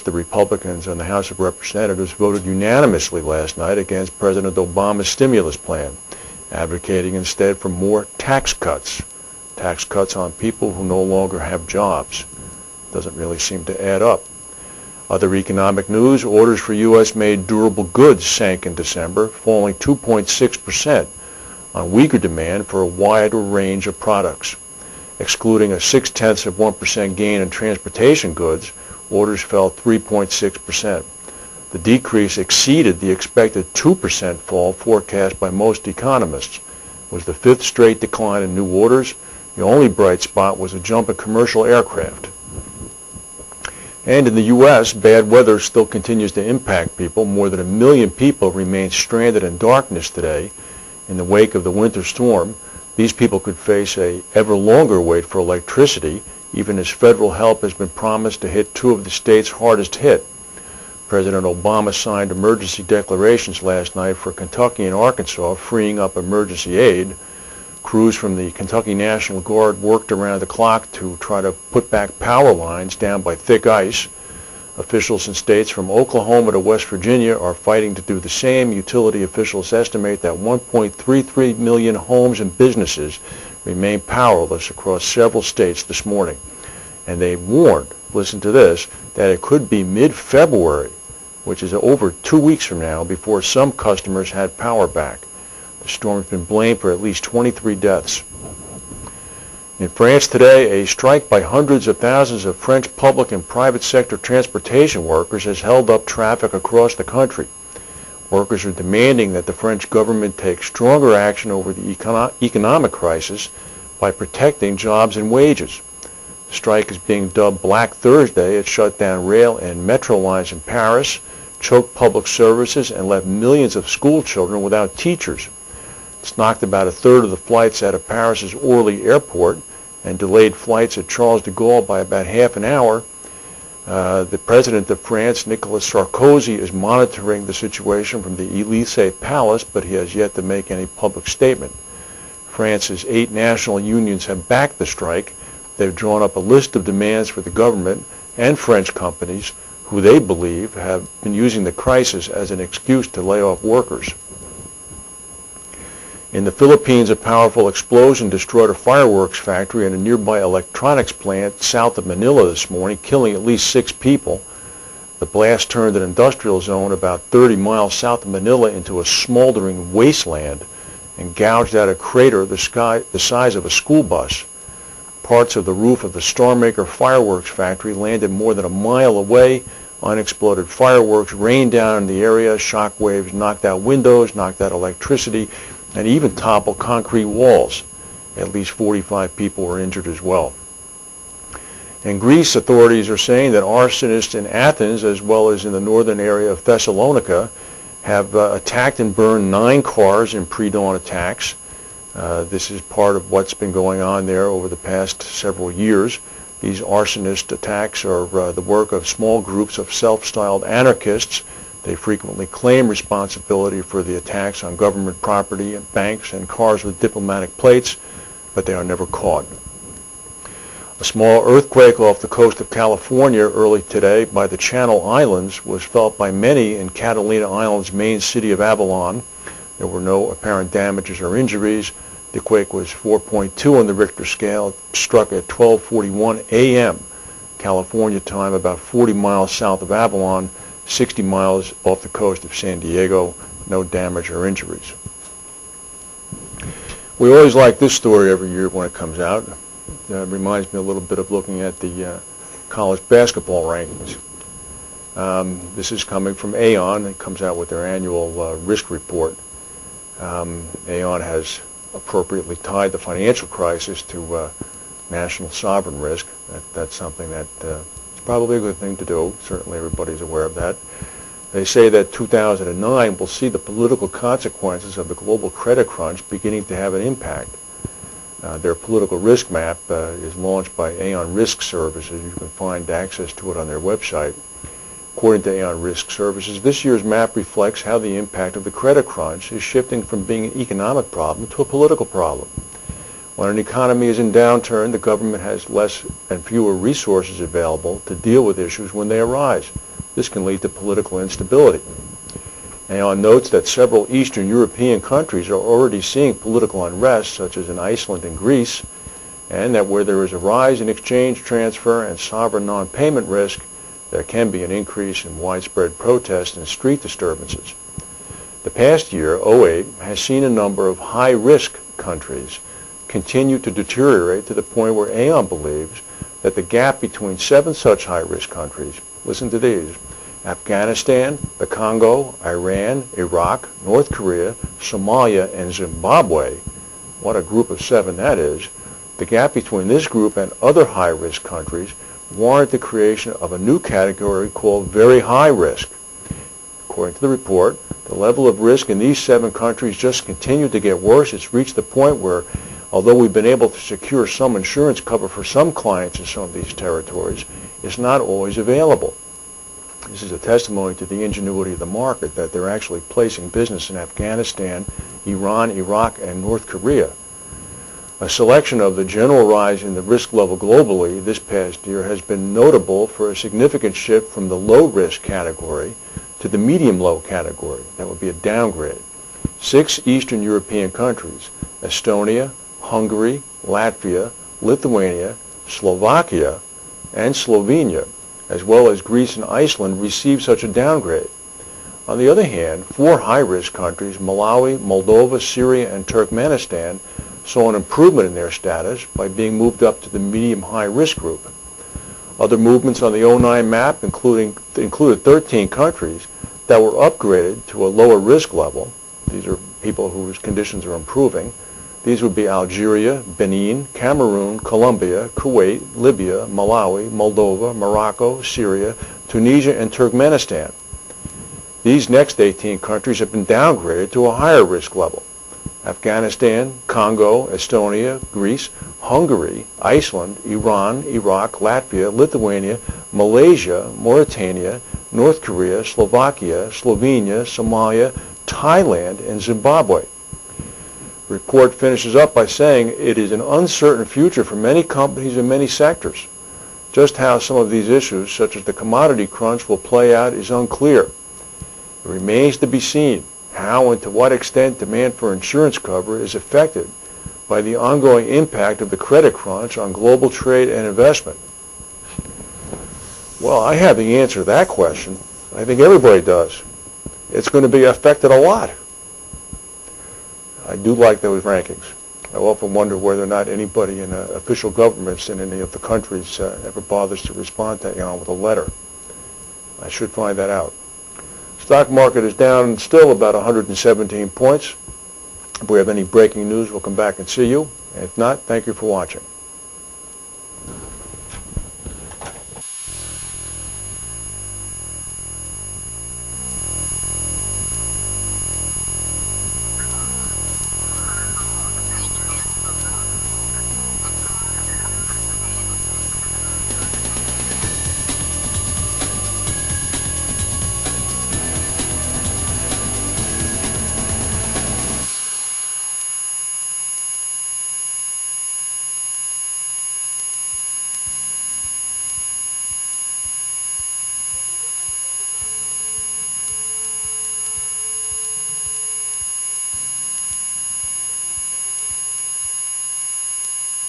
the Republicans in the House of Representatives voted unanimously last night against President Obama's stimulus plan, advocating instead for more tax cuts on people who no longer have jobs. Doesn't really seem to add up. Other economic news, orders for U.S.-made durable goods sank in December, falling 2.6% on weaker demand for a wider range of products. Excluding a 0.6% gain in transportation goods, orders fell 3.6%. The decrease exceeded the expected 2% fall forecast by most economists. It was the fifth straight decline in new orders. The only bright spot was a jump in commercial aircraft. And in the U.S., bad weather still continues to impact people. More than 1 million people remain stranded in darkness today in the wake of the winter storm. These people could face an ever longer wait for electricity, even as federal help has been promised to hit two of the states hardest hit. President Obama signed emergency declarations last night for Kentucky and Arkansas, freeing up emergency aid. Crews from the Kentucky National Guard worked around the clock to try to put back power lines down by thick ice. Officials in states from Oklahoma to West Virginia are fighting to do the same. Utility officials estimate that 1.33 million homes and businesses remain powerless across several states this morning. And they warned, listen to this, that it could be mid-February, which is over 2 weeks from now, before some customers had power back. The storm has been blamed for at least 23 deaths. In France today, a strike by hundreds of thousands of French public and private sector transportation workers has held up traffic across the country. Workers are demanding that the French government take stronger action over the economic crisis by protecting jobs and wages. The strike is being dubbed Black Thursday. It shut down rail and metro lines in Paris, choked public services, and left millions of school children without teachers. It's knocked about a third of the flights out of Paris's Orly airport and delayed flights at Charles de Gaulle by about half an hour. The president of France, Nicolas Sarkozy, is monitoring the situation from the Élysée Palace, but he has yet to make any public statement. France's 8 national unions have backed the strike. They've drawn up a list of demands for the government and French companies who they believe have been using the crisis as an excuse to lay off workers. In the Philippines, a powerful explosion destroyed a fireworks factory and a nearby electronics plant south of Manila this morning, killing at least 6 people. The blast turned an industrial zone about 30 miles south of Manila into a smoldering wasteland and gouged out a crater the size of a school bus. Parts of the roof of the Star Maker fireworks factory landed more than a mile away. Unexploded fireworks rained down in the area. Shock waves knocked out windows, knocked out electricity, and even toppled concrete walls. At least 45 people were injured as well. In Greece, authorities are saying that arsonists in Athens, as well as in the northern area of Thessalonica, have attacked and burned 9 cars in pre-dawn attacks. This is part of what's been going on there over the past several years. These arsonist attacks are the work of small groups of self-styled anarchists. They frequently claim responsibility for the attacks on government property and banks and cars with diplomatic plates, but they are never caught. A small earthquake off the coast of California early today by the Channel Islands was felt by many in Catalina Island's main city of Avalon. There were no apparent damages or injuries. The quake was 4.2 on the Richter scale. It struck at 12:41 a.m. California time, about 40 miles south of Avalon, 60 miles off the coast of San Diego. No damage or injuries. We always like this story every year when it comes out. It reminds me a little bit of looking at the college basketball rankings. This is coming from Aon. It comes out with their annual risk report. Aon has appropriately tied the financial crisis to national sovereign risk. That's something that is probably a good thing to do. Certainly everybody's aware of that. They say that 2009 will see the political consequences of the global credit crunch beginning to have an impact. Their political risk map is launched by Aon Risk Services. You can find access to it on their website. According to Aon Risk Services, this year's map reflects how the impact of the credit crunch is shifting from being an economic problem to a political problem. When an economy is in downturn, the government has less and fewer resources available to deal with issues when they arise. This can lead to political instability. Aon notes that several Eastern European countries are already seeing political unrest, such as in Iceland and Greece, and that where there is a rise in exchange transfer and sovereign non-payment risk, there can be an increase in widespread protests and street disturbances. The past year, 2008, has seen a number of high-risk countries continue to deteriorate to the point where Aon believes that the gap between 7 such high-risk countries, listen to these, Afghanistan, the Congo, Iran, Iraq, North Korea, Somalia, and Zimbabwe, what a group of 7 that is, the gap between this group and other high-risk countries warrant the creation of a new category called very high risk. According to the report, the level of risk in these 7 countries just continued to get worse. It's reached the point where, although we've been able to secure some insurance cover for some clients in some of these territories, it's not always available. This is a testimony to the ingenuity of the market that they're actually placing business in Afghanistan, Iran, Iraq, and North Korea. A selection of the general rise in the risk level globally this past year has been notable for a significant shift from the low-risk category to the medium-low category. That would be a downgrade. 6 Eastern European countries, Estonia, Hungary, Latvia, Lithuania, Slovakia, and Slovenia, as well as Greece and Iceland, received such a downgrade. On the other hand, 4 high-risk countries, Malawi, Moldova, Syria, and Turkmenistan, saw an improvement in their status by being moved up to the medium-high risk group. Other movements on the 09 map included 13 countries that were upgraded to a lower risk level. These are people whose conditions are improving. These would be Algeria, Benin, Cameroon, Colombia, Kuwait, Libya, Malawi, Moldova, Morocco, Syria, Tunisia, and Turkmenistan. These next 18 countries have been downgraded to a higher risk level. Afghanistan, Congo, Estonia, Greece, Hungary, Iceland, Iran, Iraq, Latvia, Lithuania, Malaysia, Mauritania, North Korea, Slovakia, Slovenia, Somalia, Thailand, and Zimbabwe. The report finishes up by saying it is an uncertain future for many companies in many sectors. Just how some of these issues, such as the commodity crunch, will play out is unclear. It remains to be seen how and to what extent demand for insurance cover is affected by the ongoing impact of the credit crunch on global trade and investment. Well, I have the answer to that question. I think everybody does. It's going to be affected a lot. I do like those rankings. I often wonder whether or not anybody in official governments in any of the countries ever bothers to respond to Aon with a letter. I should find that out. Stock market is down still about 117 points. If we have any breaking news, we'll come back and see you. And if not, thank you for watching.